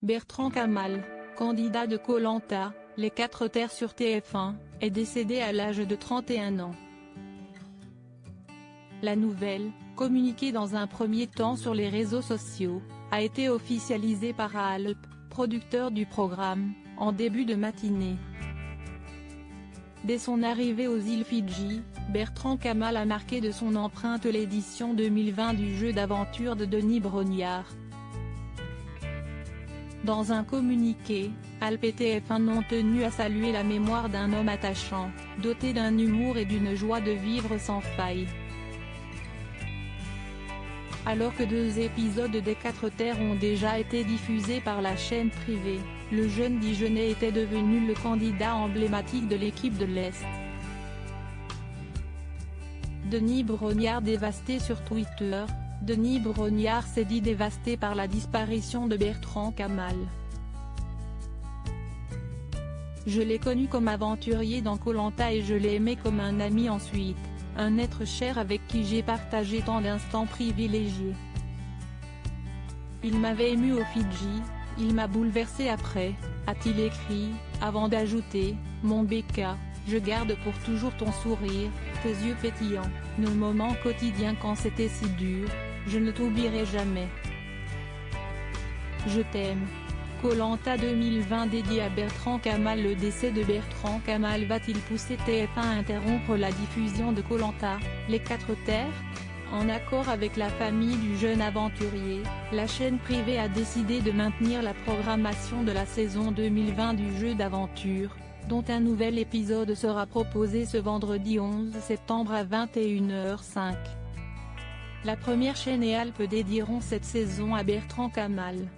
Bertrand Kamal, candidat de Koh-Lanta, Les 4 Terres sur TF1, est décédé à l'âge de 31 ans. La nouvelle, communiquée dans un premier temps sur les réseaux sociaux, a été officialisée par Alp, producteur du programme, en début de matinée. Dès son arrivée aux îles Fidji, Bertrand Kamal a marqué de son empreinte l'édition 2020 du jeu d'aventure de Denis Brognard. Dans un communiqué, Alp et TF1 ont tenu à saluer la mémoire d'un homme attachant, doté d'un humour et d'une joie de vivre sans faille. Alors que 2 épisodes des 4 Terres ont déjà été diffusés par la chaîne privée, le jeune Dijonnais était devenu le candidat emblématique de l'équipe de l'Est. Denis Brognard dévasté sur Twitter. Denis Brognard s'est dit dévasté par la disparition de Bertrand Kamal. Je l'ai connu comme aventurier dans Koh-Lanta et je l'ai aimé comme un ami ensuite, un être cher avec qui j'ai partagé tant d'instants privilégiés. Il m'avait ému au Fidji, il m'a bouleversé après, a-t-il écrit, avant d'ajouter, mon Becca, je garde pour toujours ton sourire, tes yeux pétillants, nos moments quotidiens quand c'était si dur. Je ne t'oublierai jamais. Je t'aime. Koh-Lanta 2020 dédié à Bertrand Kamal. Le décès de Bertrand Kamal va-t-il pousser TF1 à interrompre la diffusion de Koh-Lanta, Les 4 Terres? En accord avec la famille du jeune aventurier, la chaîne privée a décidé de maintenir la programmation de la saison 2020 du jeu d'aventure, dont un nouvel épisode sera proposé ce vendredi 11 septembre à 21h05. La première chaîne et Alp dédieront cette saison à Bertrand Kamal.